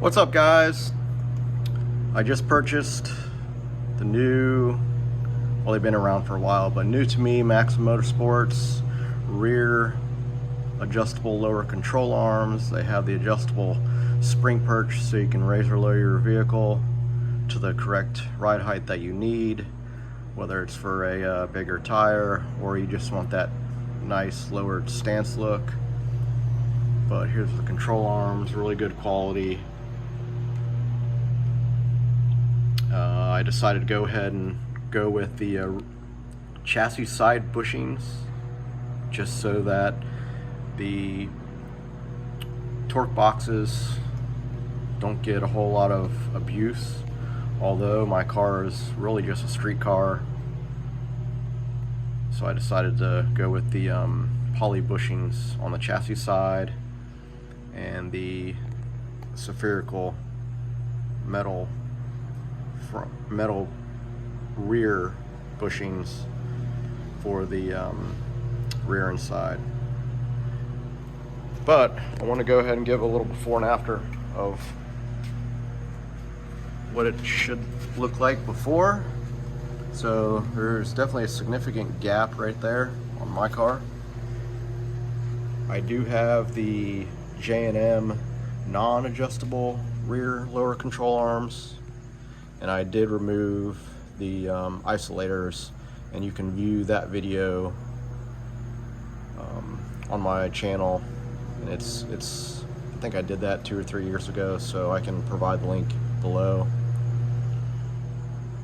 What's up, guys? I just purchased the new, well, they've been around for a while, but new to me, Motorsports rear adjustable lower control arms. They have the adjustable spring perch so you can raise or lower your vehicle to the correct ride height that you need, whether it's for a bigger tire or you just want that nice lowered stance look. But here's the control arms, really good quality. I decided to go ahead and go with the chassis side bushings, just so that the torque boxes don't get a whole lot of abuse. Although my car is really just a street car, so I decided to go with the poly bushings on the chassis side and the spherical metal rear bushings for the rear and side. But I want to go ahead and give a little before and after of what it should look like before. So there's definitely a significant gap right there on my car. I do have the J&M non-adjustable rear lower control arms, and I did remove the isolators, and you can view that video on my channel. And it's I think I did that 2 or 3 years ago, so I can provide the link below.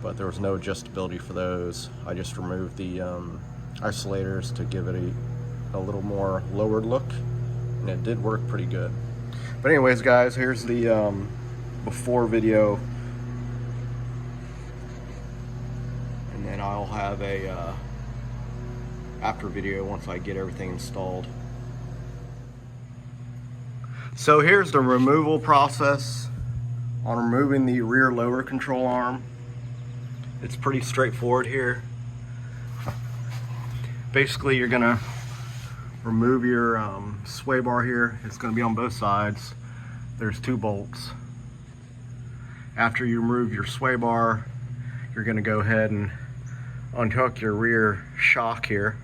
But there was no adjustability for those. I just removed the isolators to give it a little more lowered look, and it did work pretty good. But anyways, guys, here's the before video, and then I'll have a after video once I get everything installed. So here's the removal process on removing the rear lower control arm. It's pretty straightforward here. Basically, you're gonna remove your sway bar here. It's gonna be on both sides. There's 2 bolts. After you remove your sway bar, you're gonna go ahead and unhook your rear shock here,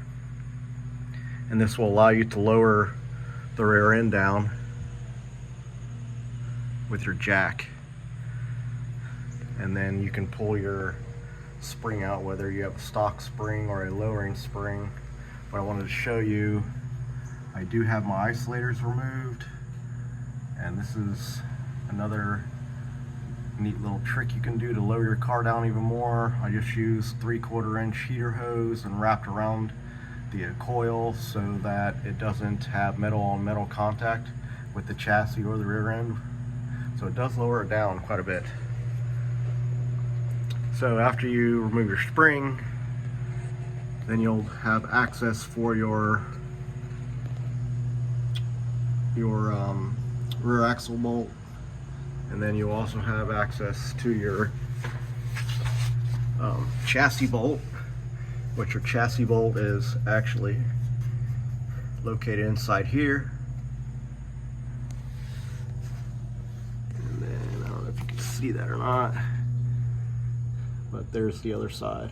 and this will allow you to lower the rear end down with your jack. And then you can pull your spring out, whether you have a stock spring or a lowering spring. But I wanted to show you, I do have my isolators removed, and this is another neat little trick you can do to lower your car down even more. I just used 3/4 inch heater hose and wrapped around the coil so that it doesn't have metal on metal contact with the chassis or the rear end. So it does lower it down quite a bit. So after you remove your spring, then you'll have access for your rear axle bolt, and then you'll also have access to your chassis bolt, which your chassis bolt is actually located inside here. And then I don't know if you can see that or not, but there's the other side.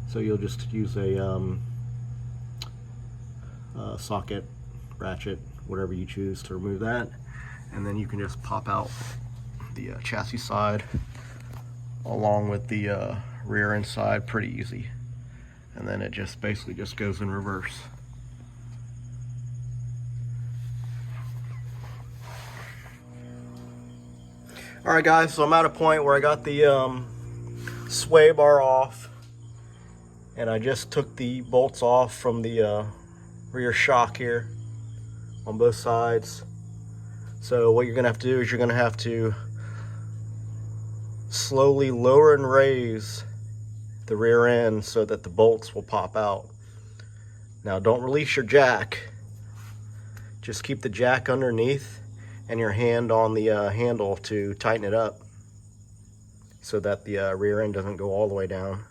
So you'll just use a socket, ratchet, whatever you choose to remove that, and then you can just pop out the chassis side along with the rear end side pretty easy, and then it just basically just goes in reverse. Alright guys, so I'm at a point where I got the sway bar off, and I just took the bolts off from the rear shock here on both sides. So what you're gonna have to do is you're gonna have to slowly lower and raise the rear end so that the bolts will pop out. Now don't release your jack, just keep the jack underneath and your hand on the handle to tighten it up so that the rear end doesn't go all the way down.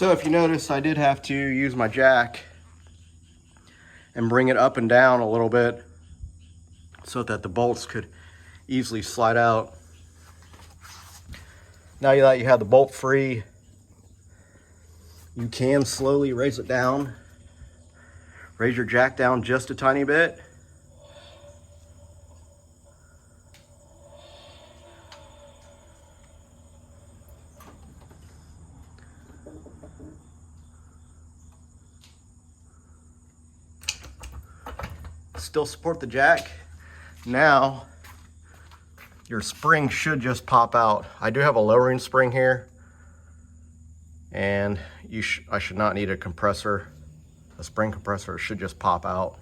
So if you notice, I did have to use my jack and bring it up and down a little bit so that the bolts could easily slide out. Now that you have the bolt free, you can slowly raise it down. Raise your jack down just a tiny bit. Still support the jack. Now your spring should just pop out. I do have a lowering spring here, and I should not need a compressor. A spring compressor should just pop out.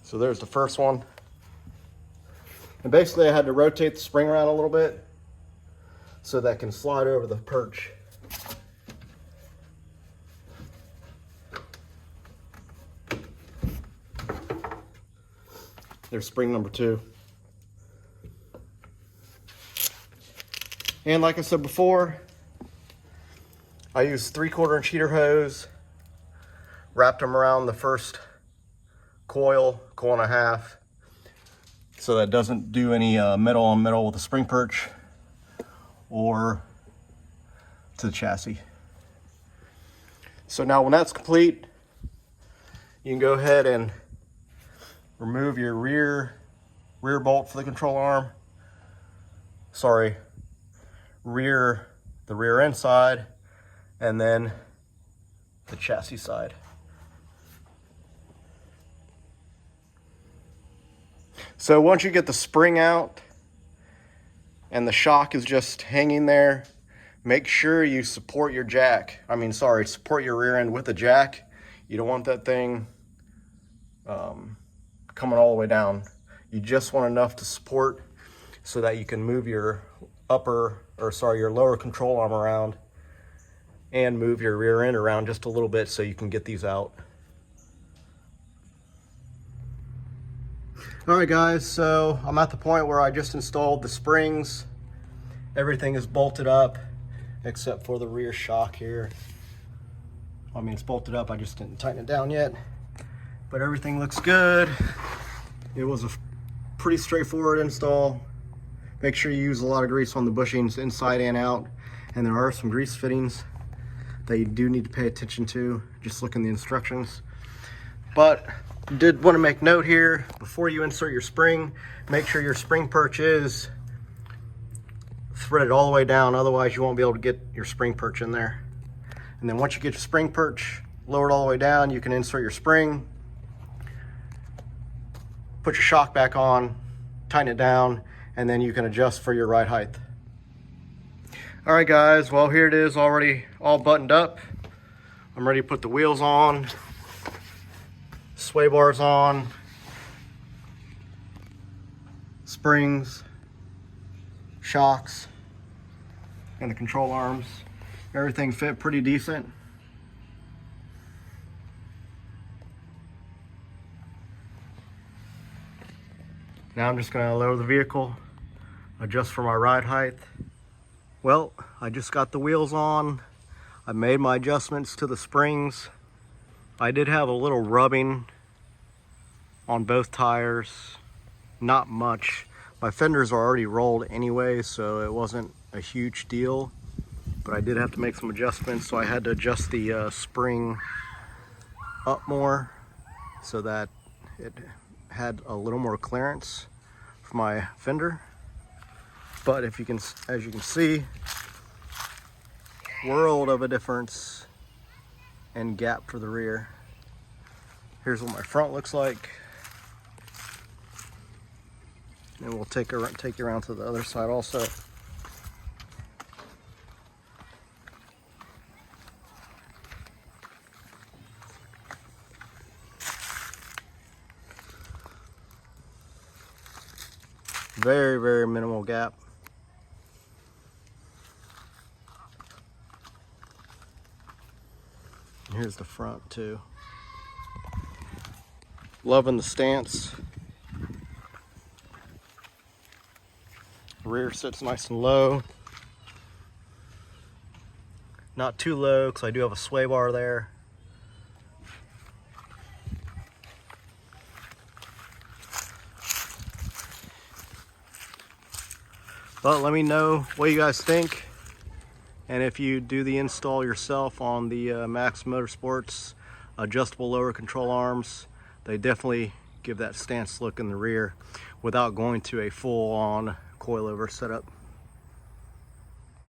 So there's the first one. And basically I had to rotate the spring around a little bit so that can slide over the perch. There's spring number 2. And like I said before, I used 3/4 inch heater hose, wrapped them around the first coil and a half, so that doesn't do any metal on metal with the spring perch or to the chassis. So now when that's complete, you can go ahead and remove your rear bolt for the control arm. Sorry, the rear end side, and then the chassis side. So once you get the spring out and the shock is just hanging there, make sure you support your jack. Support your rear end with the jack. You don't want that thing coming all the way down. You just want enough to support so that you can move your your lower control arm around and move your rear end around just a little bit so you can get these out. All right guys, so I'm at the point where I just installed the springs. Everything is bolted up except for the rear shock here. It's bolted up, I just didn't tighten it down yet. But everything looks good. It was a pretty straightforward install. Make sure you use a lot of grease on the bushings inside and out. And there are some grease fittings that you do need to pay attention to. Just look in the instructions. But did want to make note here, before you insert your spring, make sure your spring perch is threaded all the way down, otherwise you won't be able to get your spring perch in there. And then once you get your spring perch lowered all the way down, you can insert your spring, put your shock back on, tighten it down, and then you can adjust for your ride height. All right guys, well here it is, already all buttoned up. I'm ready to put the wheels on, sway bars on, springs, shocks, and the control arms. Everything fit pretty decent. Now I'm just going to lower the vehicle, adjust for my ride height. Well, I just got the wheels on. I made my adjustments to the springs. I did have a little rubbing on both tires, not much. My fenders are already rolled anyway, so it wasn't a huge deal, but I did have to make some adjustments, so I had to adjust the spring up more so that it had a little more clearance for my fender. But as you can see, world of a difference and gap for the rear. Here's what my front looks like. And we'll take you around to the other side also. Very, very minimal gap. And here's the front too. Loving the stance. Rear sits nice and low. Not too low because I do have a sway bar there. But let me know what you guys think, and if you do the install yourself on the Max Motorsports adjustable lower control arms, they definitely give that stance look in the rear without going to a full-on coilover setup.